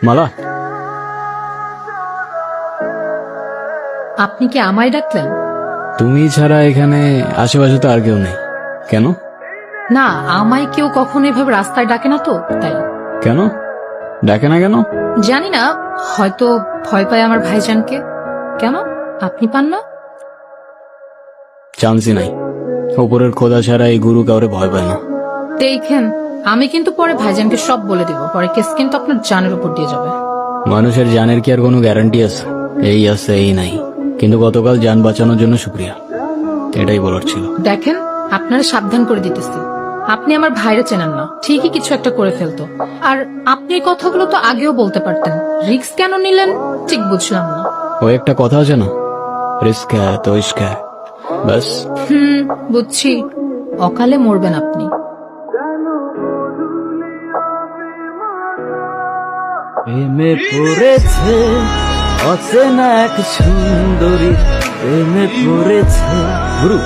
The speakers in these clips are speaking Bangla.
মালা, আপনি কি আমায় ডাকলেন? তুমি ছাড়া এখানে আশেপাশে তো আর কেউ নেই। কেন? না, আমায় কেউ কখনো এভাবে রাস্তায় ডাকে না তো, তাই। কেন ডাকে না কেন? জানি না, হয়তো ভয় পায় আমার ভাইজানকে। কেন, আপনি পান না? চান্সই নাই। ওপরের খোদা ছাড়া এই গুরু কাউরে ভয় পায় না। দেখেন, আমি কিন্তু পরে ভাইজানকে সব বলে দিব, পরে কেস কিন্তু আপনার জানের উপর দিয়ে যাবে। মানুষের জানের কি আর কোনো গ্যারান্টি আছে? এই আছে এই নাই, কিন্তু গতকাল জান বাঁচানোর জন্য শুক্রিয়া, এটাই বলার ছিল। দেখেন, আপনারা সাবধান করে দিতেছি, আপনি আমার ভাইরে চেনেন না, ঠিকই কিছু একটা করে ফেলতো। আর আপনি এই কথাগুলো তো আগেও বলতে পারতেন, রিস্ক কেন নিলেন ঠিক বুঝলাম না। ওই একটা কথা আছে না, রিস্ক হ্যায় তো ইশক হ্যায়, ব্যাস। বুঝছি, অকালে মরবেন আপনি। প্রেমে পড়েছে অচেনা এক সুন্দরী, প্রেমে পড়েছে। গুরু,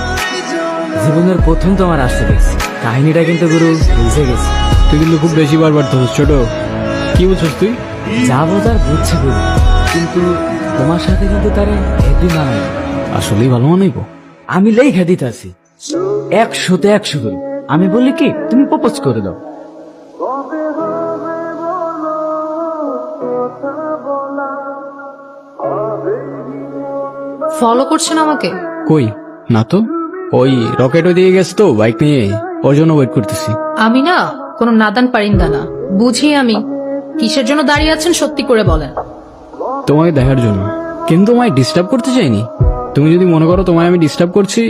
জীবনের প্রথম তোমার আসতে দেখছি, কাহিনীটা কিন্তু গুরু বুঝে গেছি। তুই কিন্তু খুব বেশি বারবার তো ছোট। কি বলছিস তুই? যা বোঝার বুঝছি গুরু, কিন্তু তোমার সাথে কিন্তু তারা হেভি মানায়। আসলেই ভালো মানাইবো? আমি লেখা দিতেছি 100-তে 100 গুরু। আমি বলি কি, তুমি প্রপোজ করে দাও। ফলো করছেন আমাকে? কই না তো, ওই রকেটও দিয়ে গেছে তো বাইক নিয়ে, ওর জন্য ওয়েট করতেছি। আমি না কোনো নাদান পারিন্দা না, বুঝি আমি। কিসের জন্য দাঁড়িয়ে আছেন সত্যি করে বলেন। তোমাকে দেখার জন্য, কিন্তু আমায় ডিস্টার্ব করতে চাইনি। তুমি যদি মনে করো তোমায় আমি ডিস্টার্ব করছি,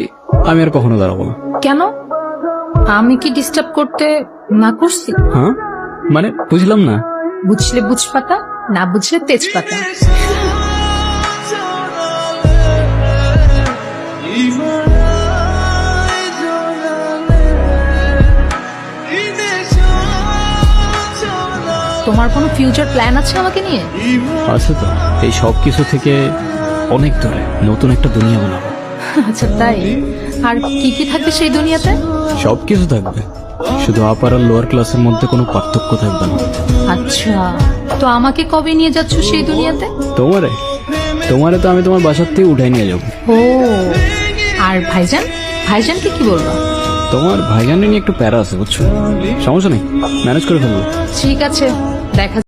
আমি আর কখনো দাঁড়াবো না। কেন, আমি কি ডিস্টার্ব করতে না করছি? হ্যাঁ মানে বুঝলাম না। বুঝলে বুঝপাতা, না বুঝলে তেজপাতা। তোমার কোনো ফিউচার প্ল্যান আছে আমাকে নিয়ে? আছে তো, এই সব কিছু থেকে অনেক দূরে নতুন একটা দুনিয়া বানাবো। আচ্ছা তাই, আর কি কি থাকবে সেই দুনিয়াতে? সব কিছু থাকবে, শুধু আপার আর লোয়ার ক্লাসের মধ্যে কোনো পার্থক্য থাকবে না। আচ্ছা, তো আমাকে কবে নিয়ে যাচ্ছ সেই দুনিয়াতে? তোমারে তোমারে তো আমি তোমার বাসার থেকে উঠাই নিয়ে যাবো। ও, আর ভাইজান, ভাইজানকে কি বলবো? তোমার ভাইজানের নিয়ে একটু প্যারা আছে বুঝছো, সমস্যা নেই, ম্যানেজ করে ফেলবো। ঠিক আছে, দেখা